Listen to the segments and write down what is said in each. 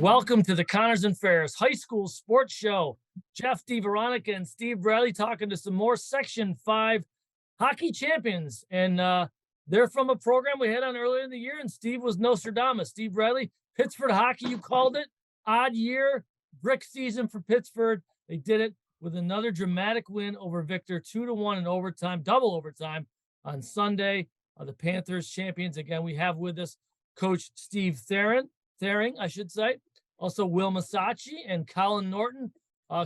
Welcome to the Connors and Ferris High School Sports Show. Jeff, DiVeronica, and Steve Bradley talking to some more Section 5 hockey champions. And they're from a program we had on earlier in the year, and Steve was Nostradamus. Steve Bradley, Pittsford hockey, you called it. Odd year, brick season for Pittsford. They did it with another dramatic win over Victor, 2-1 in overtime, double overtime on Sunday. The Panthers champions. Again, we have with us Coach Steve Thering, I should say. Also, Will Masaschi and Colin Norton.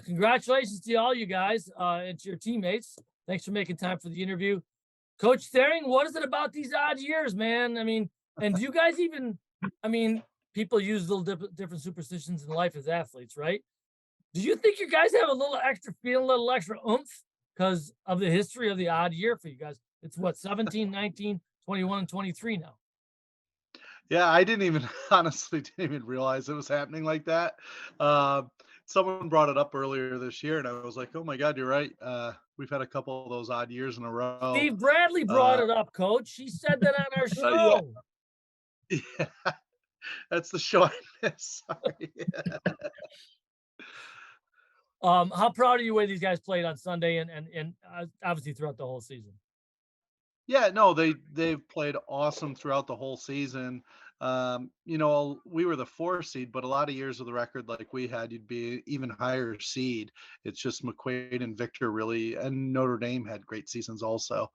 Congratulations to all you guys and to your teammates. Thanks for making time for the interview. Coach Therings, what is it about these odd years, man? I mean, and do you guys even, people use little different superstitions in life as athletes, right? Do you think you guys have a little extra feeling, a little extra oomph because of the history of the odd year for you guys? It's what, 17, 19, 21, and 23 now. Yeah, I honestly didn't even realize it was happening like that. Someone brought it up earlier this year, and I was like, oh my God, you're right. We've had a couple of those odd years in a row. Steve Bradley brought it up, Coach. He said that on our show. Yeah. That's the show I missed. Sorry. How proud are you the way these guys played on Sunday and obviously throughout the whole season? Yeah, no, they've played awesome throughout the whole season. We were the 4 seed, but a lot of years of the record like we had, you'd be even higher seed. It's just McQuaid and Victor really, and Notre Dame had great seasons also.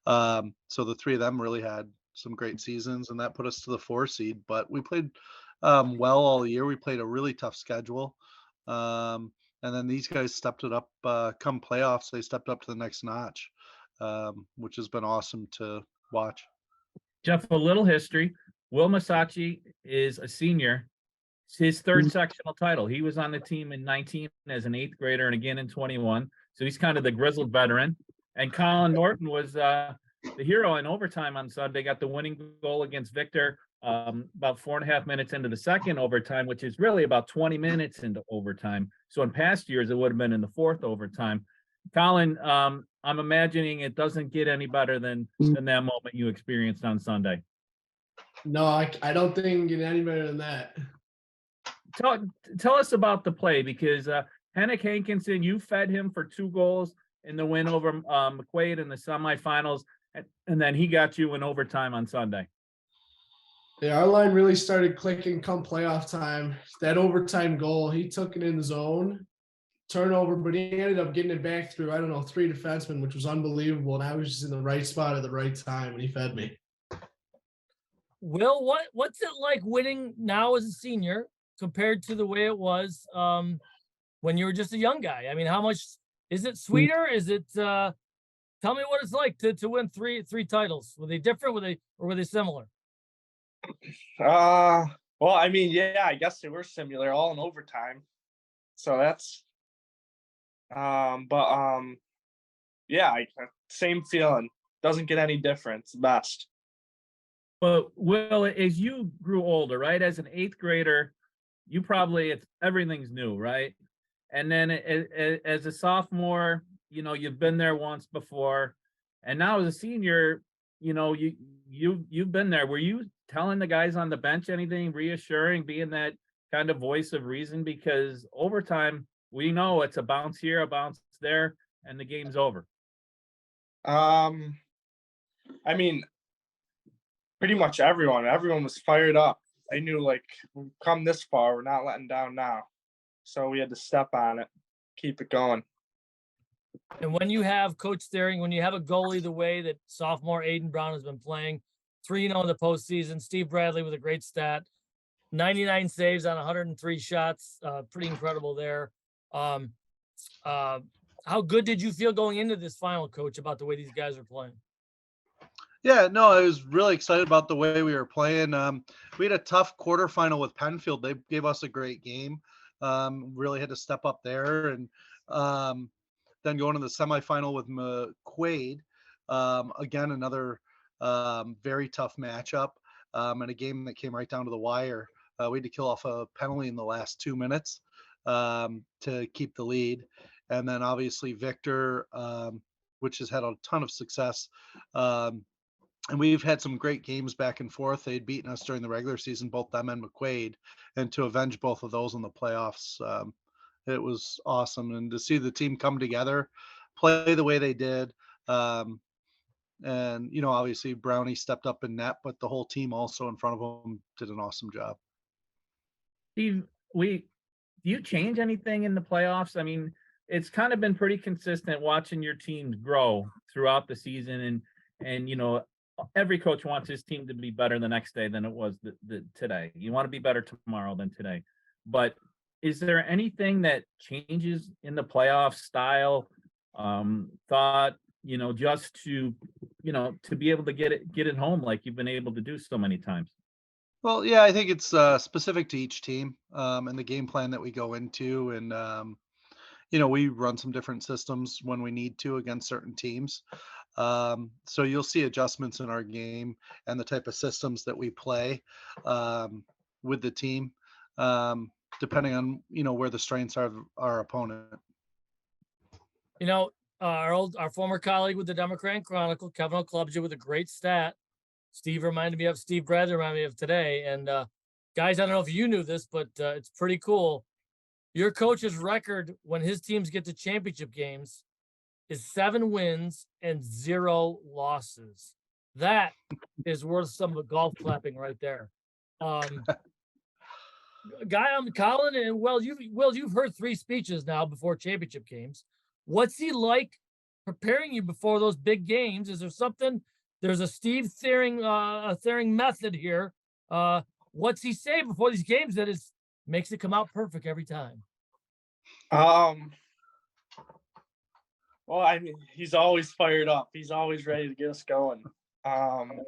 So the 3 of them really had some great seasons, and that put us to the 4 seed. But we played well all year. We played a really tough schedule. And then these guys stepped it up come playoffs. They stepped up to the next notch. Which has been awesome to watch. Jeff, a little history. Will Masaschi is a senior. It's his third sectional title. He was on the team in 19 as an 8th grader and again in 21. So he's kind of the grizzled veteran. And Colin Norton was the hero in overtime on Sunday, got the winning goal against Victor about 4.5 minutes into the second overtime, which is really about 20 minutes into overtime. So in past years, it would have been in the 4th overtime. Colin, I'm imagining it doesn't get any better than that moment you experienced on Sunday. No, I don't think it can get any better than that. Tell us about the play, because Henrik Hankinson, you fed him for 2 goals in the win over McQuaid in the semifinals, and then he got you in overtime on Sunday. Yeah, our line really started clicking come playoff time. That overtime goal, he took it in the zone. Turnover, but he ended up getting it back through, 3 defensemen, which was unbelievable. And I was just in the right spot at the right time when he fed me. Will, what's it like winning now as a senior compared to the way it was when you were just a young guy? I mean, how much is it sweeter? Is it tell me what it's like to win three titles. Were they different? Were they similar? Well, yeah, I guess they were similar, all in overtime. So that's yeah, same feeling. Doesn't get any different. It's the best. But Will, as you grew older, right, as an 8th grader, you probably everything's new, right? And then as a sophomore, you've been there once before, and now as a senior, you've been there. Were you telling the guys on the bench anything reassuring, being that kind of voice of reason? Because overtime, we know it's a bounce here, a bounce there, and the game's over. Pretty much everyone was fired up. They knew, we've come this far, we're not letting down now. So we had to step on it, keep it going. And when you have Coach Therings, when you have a goalie the way that sophomore Aiden Brown has been playing, 3-0 in the postseason, Steve Bradley with a great stat, 99 saves on 103 shots, pretty incredible there. How good did you feel going into this final, Coach, about the way these guys are playing? Yeah, no, I was really excited about the way we were playing. We had a tough quarterfinal with Penfield. They gave us a great game. Really had to step up there, and then going to the semifinal with McQuaid. Again, another very tough matchup, and a game that came right down to the wire. We had to kill off a penalty in the last 2 minutes to keep the lead. And then obviously Victor, which has had a ton of success And we've had some great games back and forth. They'd beaten us during the regular season, both them and McQuaid, and to avenge both of those in the playoffs, it was awesome. And to see the team come together, play the way they did. And, obviously Brownie stepped up in net, but the whole team also in front of him did an awesome job. Steve, do you change anything in the playoffs? I mean, it's kind of been pretty consistent watching your teams grow throughout the season, and every coach wants his team to be better the next day than it was today. You want to be better tomorrow than today. But is there anything that changes in the playoff style, thought, just to be able to get it home like you've been able to do so many times? Well, yeah, I think it's specific to each team, and the game plan that we go into. And, we run some different systems when we need to against certain teams. So you'll see adjustments in our game and the type of systems that we play with the team, depending on, where the strengths are of our opponent. Our former colleague with the Democrat and Chronicle, Kevin O'Clubja, with a great stat. Steve reminded me of Steve Bradley reminded me of today. And guys, I don't know if you knew this, but it's pretty cool. Your coach's record when his teams get to championship games is 7 wins and 0 losses. That is worth some of golf clapping right there. Colin, and you've heard 3 speeches now before championship games. What's he like preparing you before those big games? Is there something? There's a Steve Thering method here. What's he say before these games that makes it come out perfect every time? Well, I mean, he's always fired up. He's always ready to get us going. But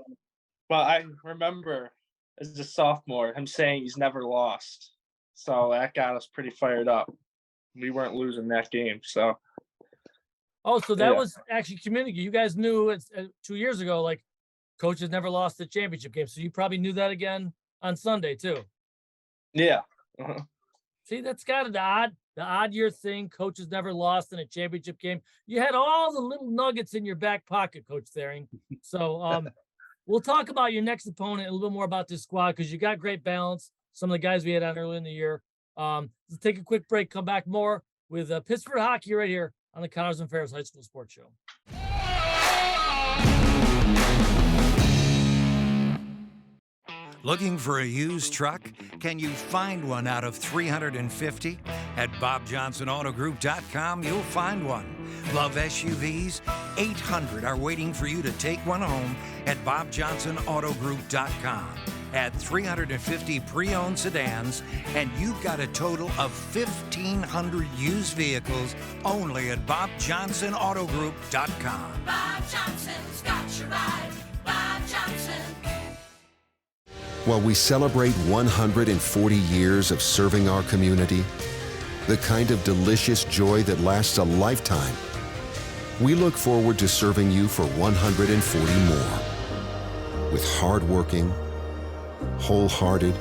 I remember as a sophomore, him saying he's never lost. So that got us pretty fired up. We weren't losing that game. So. Oh, so that was actually communicated. You guys knew it's 2 years ago, like coach has never lost the championship game. So you probably knew that again on Sunday too. Yeah. Uh-huh. See, that's kind of the odd year thing. Coach has never lost in a championship game. You had all the little nuggets in your back pocket, Coach Thering. So we'll talk about your next opponent, a little bit more about this squad, because you got great balance. Some of the guys we had on early in the year. Let's take a quick break, come back more with Pittsford hockey right here on the Connors and Ferris High School Sports Show. Looking for a used truck? Can you find one out of 350? At BobJohnsonAutoGroup.com, you'll find one. Love SUVs? 800 are waiting for you to take one home at BobJohnsonAutoGroup.com. Add 350 pre-owned sedans, and you've got a total of 1,500 used vehicles only at BobJohnsonAutoGroup.com. Bob Johnson's got you right. Bob Johnson. While we celebrate 140 years of serving our community, the kind of delicious joy that lasts a lifetime, we look forward to serving you for 140 more. With hardworking, wholehearted,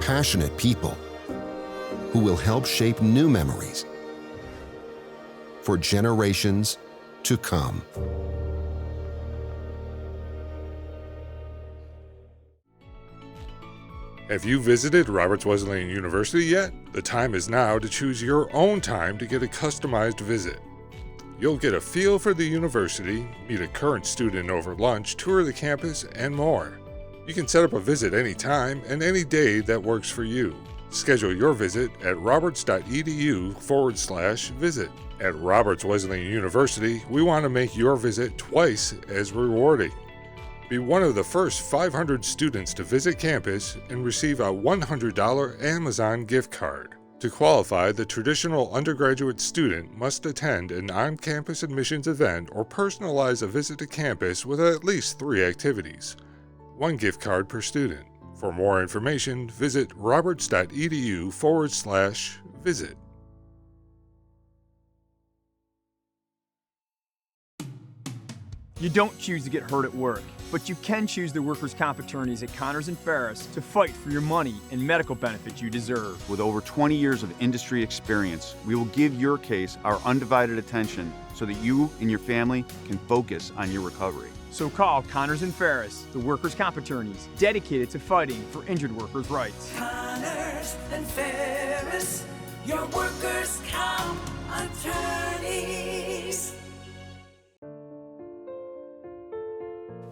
passionate people who will help shape new memories for generations to come. Have you visited Roberts Wesleyan University yet? The time is now to choose your own time to get a customized visit. You'll get a feel for the university, meet a current student over lunch, tour the campus, and more. You can set up a visit anytime and any day that works for you. Schedule your visit at roberts.edu/visit. At Roberts Wesleyan University, we want to make your visit twice as rewarding. Be one of the first 500 students to visit campus and receive a $100 Amazon gift card. To qualify, the traditional undergraduate student must attend an on-campus admissions event or personalize a visit to campus with at least 3 activities. 1 gift card per student. For more information, visit roberts.edu/visit. You don't choose to get hurt at work. But you can choose the workers' comp attorneys at Connors and Ferris to fight for your money and medical benefits you deserve. With over 20 years of industry experience, we will give your case our undivided attention so that you and your family can focus on your recovery. So call Connors and Ferris, the workers' comp attorneys dedicated to fighting for injured workers' rights. Connors and Ferris, your workers' comp attorneys.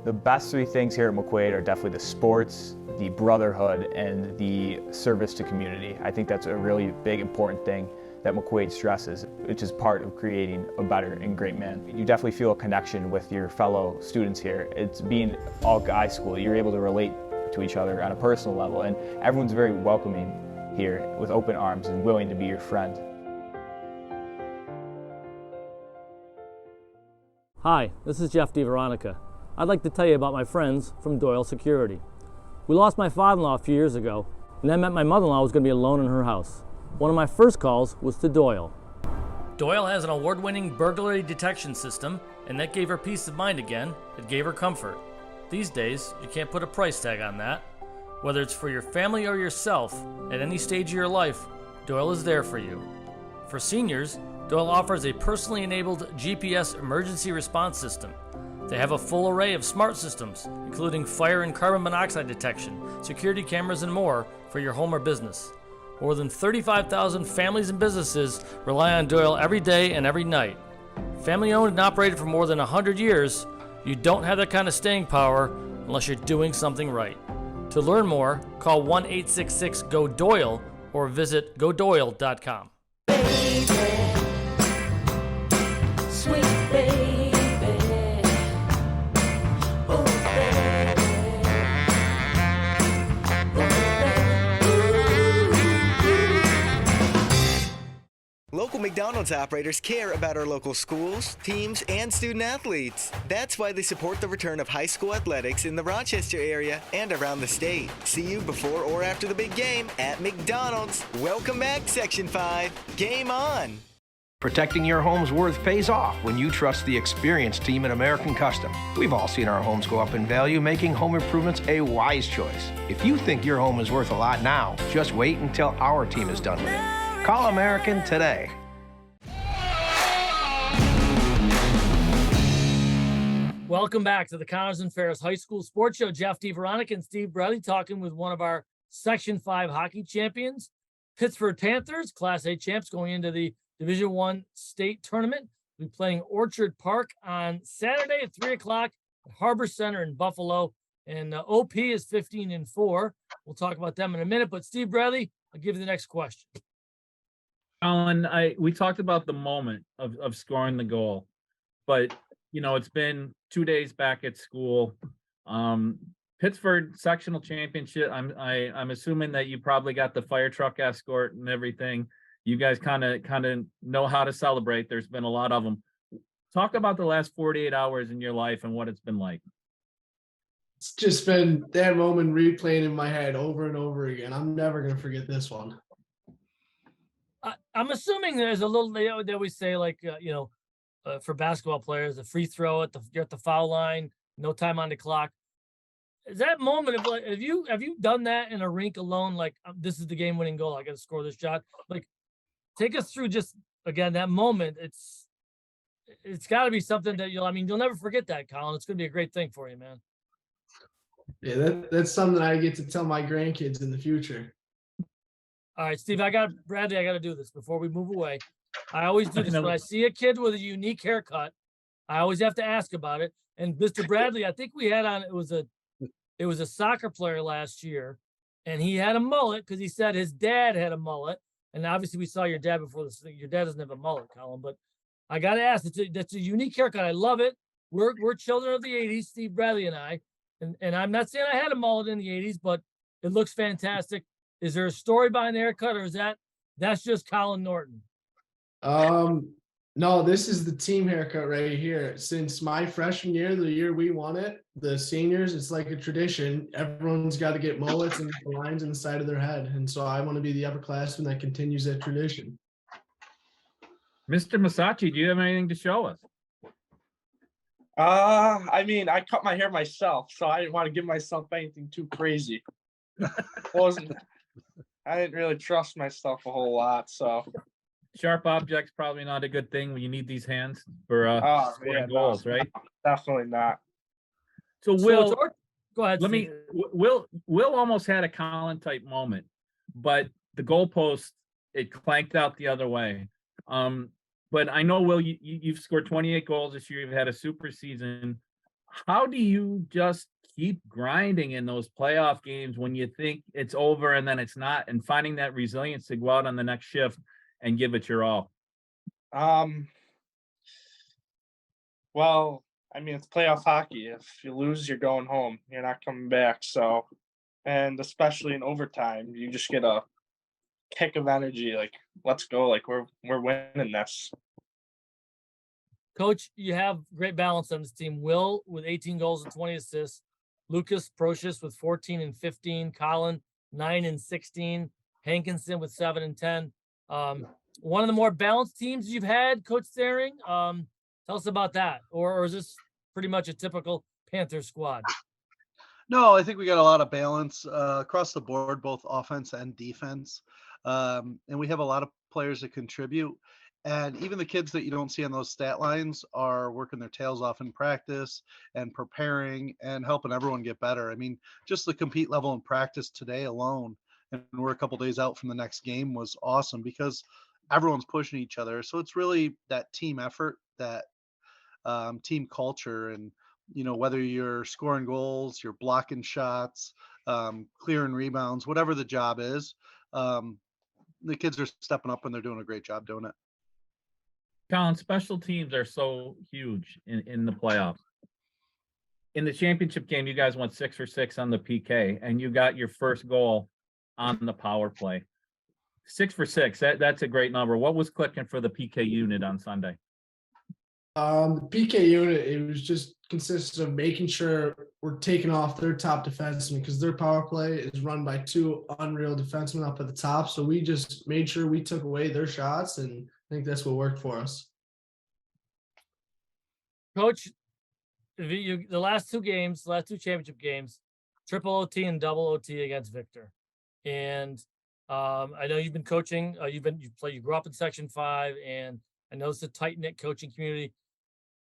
The best three things here at McQuaid are definitely the sports, the brotherhood, and the service to community. I think that's a really big, important thing that McQuaid stresses, which is part of creating a better and great man. You definitely feel a connection with your fellow students here. It's being all guy school. You're able to relate to each other on a personal level, and everyone's very welcoming here with open arms and willing to be your friend. Hi, this is Jeff DiVeronica. I'd like to tell you about my friends from Doyle Security. We lost my father-in-law a few years ago, and that meant my mother-in-law was going to be alone in her house. One of my first calls was to Doyle. Doyle has an award-winning burglary detection system, and that gave her peace of mind again. It gave her comfort. These days, you can't put a price tag on that. Whether it's for your family or yourself, at any stage of your life, Doyle is there for you. For seniors, Doyle offers a personally enabled GPS emergency response system. They have a full array of smart systems, including fire and carbon monoxide detection, security cameras, and more for your home or business. More than 35,000 families and businesses rely on Doyle every day and every night. Family owned and operated for more than 100 years, you don't have that kind of staying power unless you're doing something right. To learn more, call 1-866-GO-DOYLE or visit godoyle.com. Sweet baby. Local McDonald's operators care about our local schools, teams, and student athletes. That's why they support the return of high school athletics in the Rochester area and around the state. See you before or after the big game at McDonald's. Welcome back, Section 5. Game on! Protecting your home's worth pays off when you trust the experienced team at American Custom. We've all seen our homes go up in value, making home improvements a wise choice. If you think your home is worth a lot now, just wait until our team is done with it. Call American today. Welcome back to the Connors and Ferris High School Sports Show. Jeff DiVeronica and Steve Bradley talking with one of our Section 5 hockey champions, Pittsford Panthers, Class A champs going into the Division I state tournament. We'll be playing Orchard Park on Saturday at 3 o'clock at Harbor Center in Buffalo. And OP is 15-4. We'll talk about them in a minute. But Steve Bradley, I'll give you the next question. Colin, we talked about the moment of scoring the goal, but you know, it's been 2 days back at school. Pittsford Sectional Championship. I'm assuming that you probably got the fire truck escort and everything. You guys kind of know how to celebrate. There's been a lot of them. Talk about the last 48 hours in your life and what it's been like. It's just been that moment replaying in my head over and over again. I'm never going to forget this one. I'm assuming there's a little, they always say like, for basketball players, a free throw you're at the foul line, no time on the clock. Is that moment of like, have you done that in a rink alone? Like, this is the game winning goal. I got to score this shot. Like, take us through just again, that moment. It's gotta be something that you'll never forget that, Colin. It's going to be a great thing for you, man. Yeah, that's something I get to tell my grandkids in the future. All right, Steve, I got to do this before we move away. I always do this when I see a kid with a unique haircut. I always have to ask about it. And Mr. Bradley, I think we had on, it was a soccer player last year, and he had a mullet because he said his dad had a mullet. And obviously we saw your dad before this. Your dad doesn't have a mullet, Colin, but I got to ask, that's a unique haircut. I love it. We're children of the 80s, Steve Bradley and I. And I'm not saying I had a mullet in the 80s, but it looks fantastic. Is there a story behind the haircut, or is that's just Colin Norton? No, this is the team haircut right here. Since my freshman year, the year we won it, the seniors, it's like a tradition. Everyone's got to get mullets and the lines in the side of their head. And so I want to be the upperclassman that continues that tradition. Mr. Masaschi, do you have anything to show us? I mean, I cut my hair myself, so I didn't want to give myself anything too crazy. I didn't really trust myself a whole lot, so. Sharp objects probably not a good thing when you need these hands for scoring no, goals, right? Definitely not. So Will, go ahead. Let me. Will almost had a Colin type moment, but the goalpost it clanked out the other way. But I know, Will, you've scored 28 goals this year. You've had a super season. How do you just keep grinding in those playoff games when you think it's over and then it's not, and finding that resilience to go out on the next shift and give it your all? Well, I mean, it's playoff hockey. If you lose, you're going home. You're not coming back. So, and especially in overtime, you just get a kick of energy. Like, let's go. Like, we're winning this. Coach, you have great balance on this team. Will with 18 goals and 20 assists. Lucas Procius with 14 and 15. Colin 9 and 16. Hankinson with 7 and 10. One of the more balanced teams you've had, Coach Thering. Tell us about that. Or is this pretty much a typical Panther squad? No, I think we got a lot of balance across the board, both offense and defense. And we have a lot of players that contribute. And even the kids that you don't see on those stat lines are working their tails off in practice and preparing and helping everyone get better. I mean, just the compete level in practice today alone, and we're a couple days out from the next game, was awesome because everyone's pushing each other. So it's really that team effort, that team culture. And, you know, whether you're scoring goals, you're blocking shots, clearing rebounds, whatever the job is, the kids are stepping up and they're doing a great job doing it. Colin, special teams are so huge in the playoffs. In the championship game, you guys went 6 for 6 on the PK, and you got your first goal on the power play. 6 for 6. That's a great number. What was clicking for the PK unit on Sunday? The PK unit, it was just consisted of making sure we're taking off their top defenseman, because their power play is run by 2 unreal defensemen up at the top. So we just made sure we took away their shots, and I think that's what worked for us. Coach, the last 2 games, the last 2 championship games, triple OT and double OT against Victor. And I know you've been coaching. You grew up in Section 5, and I know it's a tight knit coaching community.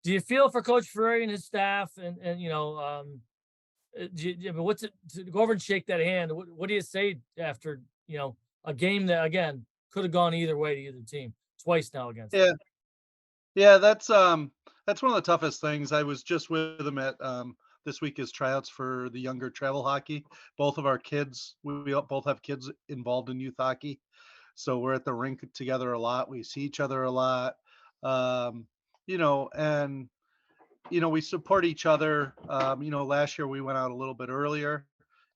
Do you feel for Coach Ferris and his staff? And you know, what's it to go over and shake that hand? What do you say after, you know, a game that again could have gone either way to either team twice now against? Yeah, that's one of the toughest things. I was just with them at this week is tryouts for the younger travel hockey. Both of our kids, we both have kids involved in youth hockey, so we're at the rink together a lot. We see each other a lot, you know, and you know, we support each other. You know, last year we went out a little bit earlier,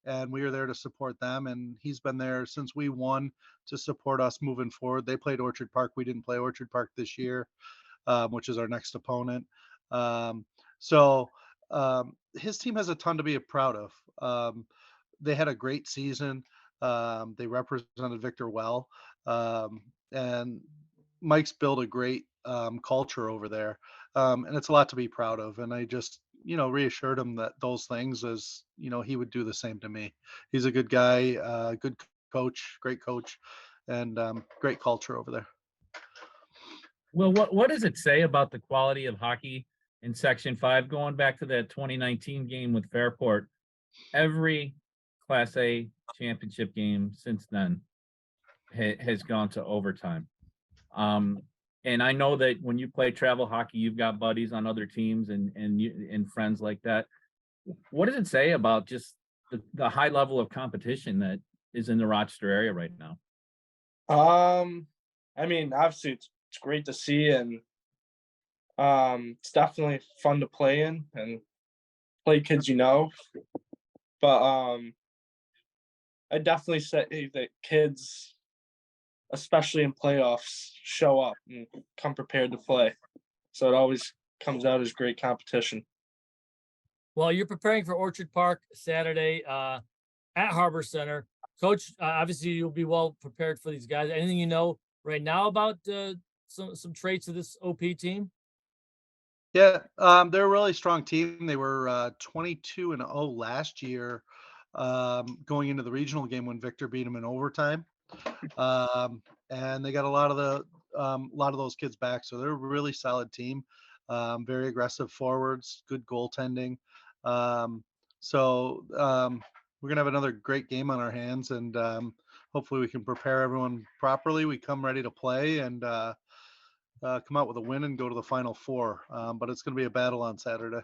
and we were there to support them. And he's been there since we won to support us moving forward. They played Orchard Park. We didn't play Orchard Park this year, which is our next opponent. So his team has a ton to be proud of. They had a great season. They represented Victor well. And Mike's built a great culture over there. And it's a lot to be proud of. And I just, you know, reassured him that those things, as you know, he would do the same to me. He's a good guy, good coach, great coach, and great culture over there. Well, what does it say about the quality of hockey in Section 5? Going back to that 2019 game with Fairport, every Class A championship game since then has gone to overtime. And I know that when you play travel hockey, you've got buddies on other teams and friends like that. What does it say about just the high level of competition that is in the Rochester area right now? I mean, obviously it's great to see, and it's definitely fun to play in and play kids, you know. But I definitely say that kids, especially in playoffs, show up and come prepared to play. So it always comes out as great competition. Well, you're preparing for Orchard Park Saturday at Harbor Center. Coach, obviously you'll be well prepared for these guys. Anything you know right now about some traits of this OP team? Yeah, they're a really strong team. They were 22-0 last year, going into the regional game when Victor beat them in overtime. And they got a lot of those kids back, so they're a really solid team. Very aggressive forwards, good goaltending. Um, so we're gonna have another great game on our hands, and hopefully we can prepare everyone properly. We come ready to play and come out with a win and go to the Final Four. But it's going to be a battle on Saturday.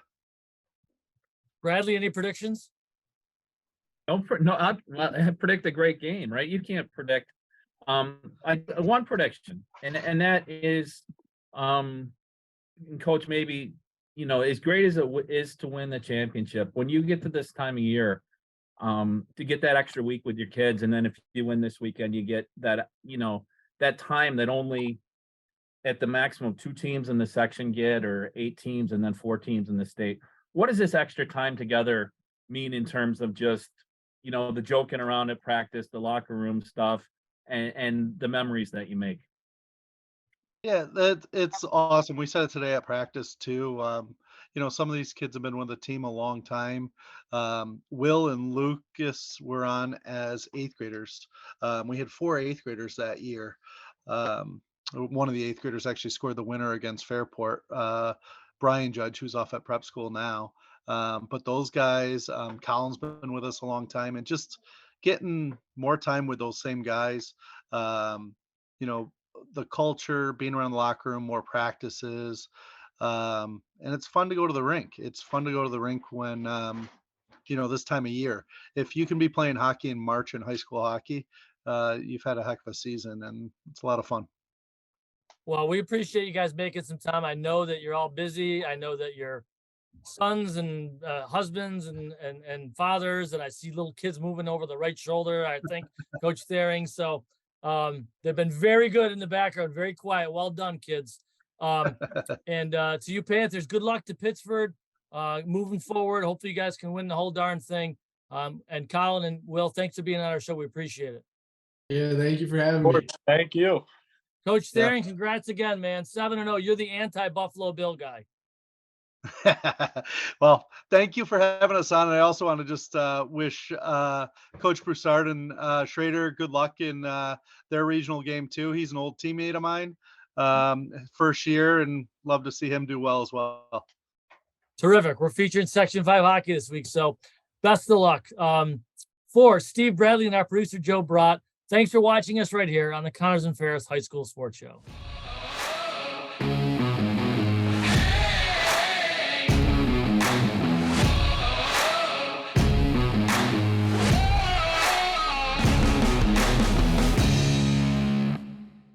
Bradley, any predictions? I predict a great game, right? You can't predict. One prediction, and that is, Coach, maybe, as great as it is to win the championship, when you get to this time of year, to get that extra week with your kids, and then if you win this weekend, you get that, that time that only at the maximum 2 teams in the section get, or 8 teams and then 4 teams in the state. What does this extra time together mean in terms of just, the joking around at practice, the locker room stuff, and the memories that you make? Yeah, it's awesome. We said it today at practice too. Some of these kids have been with the team a long time. Will and Lucas were on as 8th graders. We had 4 8th graders that year. One of the 8th graders actually scored the winner against Fairport, Brian Judge, who's off at prep school now. But those guys, Colin's been with us a long time, and just getting more time with those same guys. The culture, being around the locker room, more practices. And it's fun to go to the rink. It's fun to go to the rink when, this time of year. If you can be playing hockey in March in high school hockey, you've had a heck of a season, and it's a lot of fun. Well, we appreciate you guys making some time. I know that you're all busy. I know that you're sons and husbands and fathers, and I see little kids moving over the right shoulder, I think, Coach Therings. So they've been very good in the background, very quiet. Well done, kids. And to you Panthers, good luck to Pittsford moving forward. Hopefully you guys can win the whole darn thing. And Colin and Will, thanks for being on our show. We appreciate it. Yeah, thank you for having me. Thank you. Coach Therings, congrats again, man. 7-0. You're the anti-Buffalo Bill guy. Well, thank you for having us on. And I also want to just wish Coach Broussard and Schrader good luck in their regional game too. He's an old teammate of mine, first year, and love to see him do well as well. Terrific. We're featuring Section 5 hockey this week, so best of luck. For Steve Bradley and our producer Joe Brott, thanks for watching us right here on the Connors and Ferris High School Sports Show.